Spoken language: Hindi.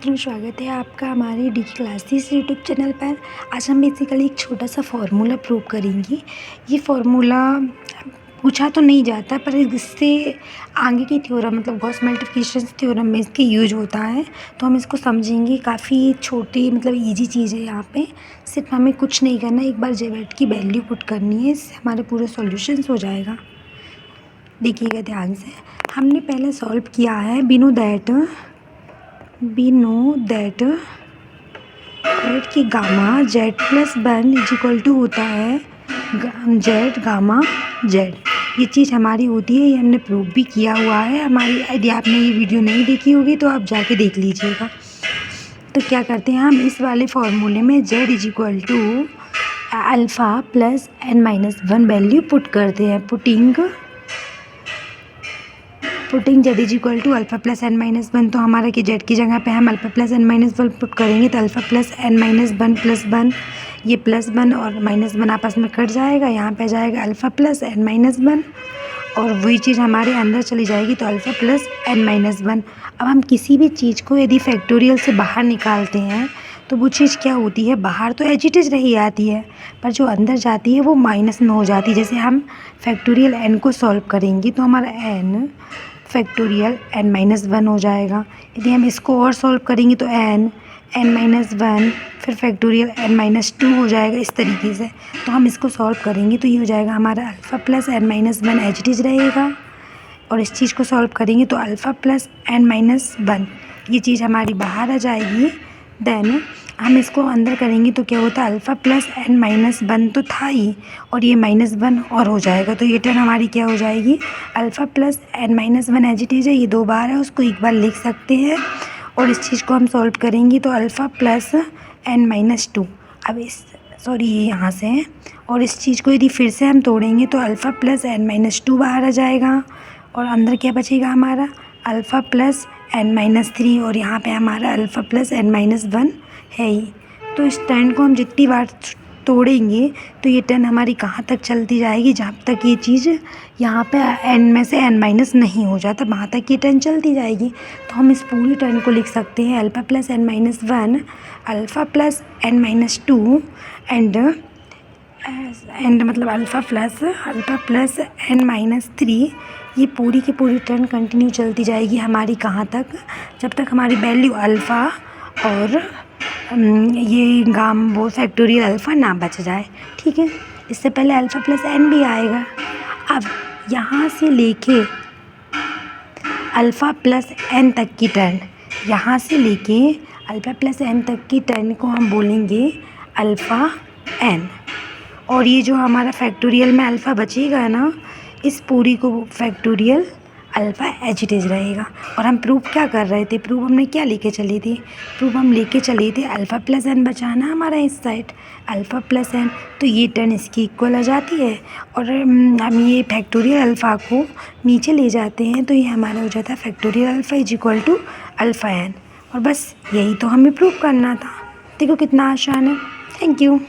मित्रों, स्वागत है आपका हमारे डी क्लासेस यूट्यूब चैनल पर। आज हम बेसिकली एक छोटा सा फार्मूला प्रूव करेंगे। ये फार्मूला पूछा तो नहीं जाता, पर इससे आगे की थ्योरम मतलब गॉस मल्टीप्लिकेशन थ्योरम में इसके यूज होता है, तो हम इसको समझेंगे। काफ़ी छोटी मतलब इजी चीज़ है। यहाँ पे सिर्फ हमें कुछ नहीं करना, एक बार जेड की वैल्यू पुट करनी है, इससे हमारे पूरे सॉल्यूशंस हो जाएगा। देखिएगा ध्यान से। हमने पहले सॉल्व किया है we know that कि gamma z plus one is equal to होता है जेड गामा जेड। ये चीज़ हमारी होती है, ये हमने प्रूव भी किया हुआ है हमारी। यदि आपने ये वीडियो नहीं देखी होगी तो आप जाके देख लीजिएगा। तो क्या करते हैं हम इस वाले फॉर्मूले में z is equal to alpha plus n minus one value put करते हैं। Putting z is equal to alpha plus n minus one, तो हमारा कि जेड की जगह पे हम alpha plus n minus one put करेंगे तो alpha plus n minus one plus one, ये प्लस वन और माइनस वन आपस में कट जाएगा। यहाँ पे जाएगा alpha plus n minus one और वही चीज़ हमारे अंदर चली जाएगी तो alpha plus n minus one. अब हम किसी भी चीज़ को यदि फैक्टोरियल से बाहर निकालते हैं तो वो चीज़ क्या होती है, बाहर तो एज इट इज़ रही आती है, पर जो अंदर जाती है वो माइनस में हो जाती है। जैसे हम फैक्टोरियल एन को सॉल्व करेंगे तो हमारा n factorial n minus one हो जाएगा। यदि हम इसको और सॉल्व करेंगे तो एन माइनस वन फिर फैक्टोरियल एन माइनस टू हो जाएगा। इस तरीके से तो हम इसको सॉल्व करेंगे तो ये हो जाएगा हमारा alpha plus n minus one H D रहेगा। और इस चीज़ को सॉल्व करेंगे तो alpha plus n minus one, ये चीज़ हमारी बाहर आ जाएगी। देन हम इसको अंदर करेंगे तो क्या होता है, alpha plus n minus one तो था ही और ये माइनस वन और हो जाएगा, तो ये टर्म हमारी क्या हो जाएगी, alpha plus n minus one as it is है। ये दो बार है, उसको एक बार लिख सकते हैं। और इस चीज़ को हम सॉल्व करेंगे तो alpha plus n minus two, अब इस सॉरी ये यहाँ से है, और इस चीज़ को यदि फिर से हम तोड़ेंगे तो alpha plus n minus two बाहर आ जाएगा और अंदर क्या बचेगा हमारा alpha plus n minus three, और यहाँ पे हमारा alpha plus n minus one है ही। तो इस टर्न को हम जितनी बार तोड़ेंगे तो ये टर्न हमारी कहाँ तक चलती जाएगी, जहाँ तक ये चीज़ यहाँ पे एन में से एन माइनस नहीं हो जाता वहाँ तक ये टर्न चलती जाएगी। तो हम इस पूरी टर्न को लिख सकते हैं alpha plus n minus one, alpha plus n minus two and मतलब alpha plus n minus three. ये पूरी की पूरी टर्न कंटिन्यू चलती जाएगी हमारी कहाँ तक, जब तक हमारी वैल्यू अल्फ़ा और ये गाम वो फैक्टोरियल अल्फ़ा ना बच जाए। ठीक है, इससे पहले अल्फ़ा प्लस एन भी आएगा। अब यहाँ से लेके अल्फ़ा प्लस एन तक की टर्न, यहाँ से लेके अल्फ़ा प्लस एन तक की टर्न को हम बोलेंगे अल्फ़ा एन। और ये जो हमारा फैक्टोरियल में अल्फ़ा बचेगा ना, इस पूरी को factorial alpha H it is रहेगा। और हम प्रूफ क्या कर रहे थे, प्रूफ हमने क्या लेके चले थे, प्रूफ हम लेके चले थे अल्फ़ा प्लस एन बचाना हमारा इस साइड अल्फ़ा प्लस एन, तो ये टर्न इसकी इक्वल आ जाती है। और हम ये फैक्टोरियल अल्फ़ा को नीचे ले जाते हैं तो ये हमारा हो जाता है factorial alpha is equal to alpha n. और बस यही तो हमें प्रूफ करना था। देखो कितना आसान है। Thank you.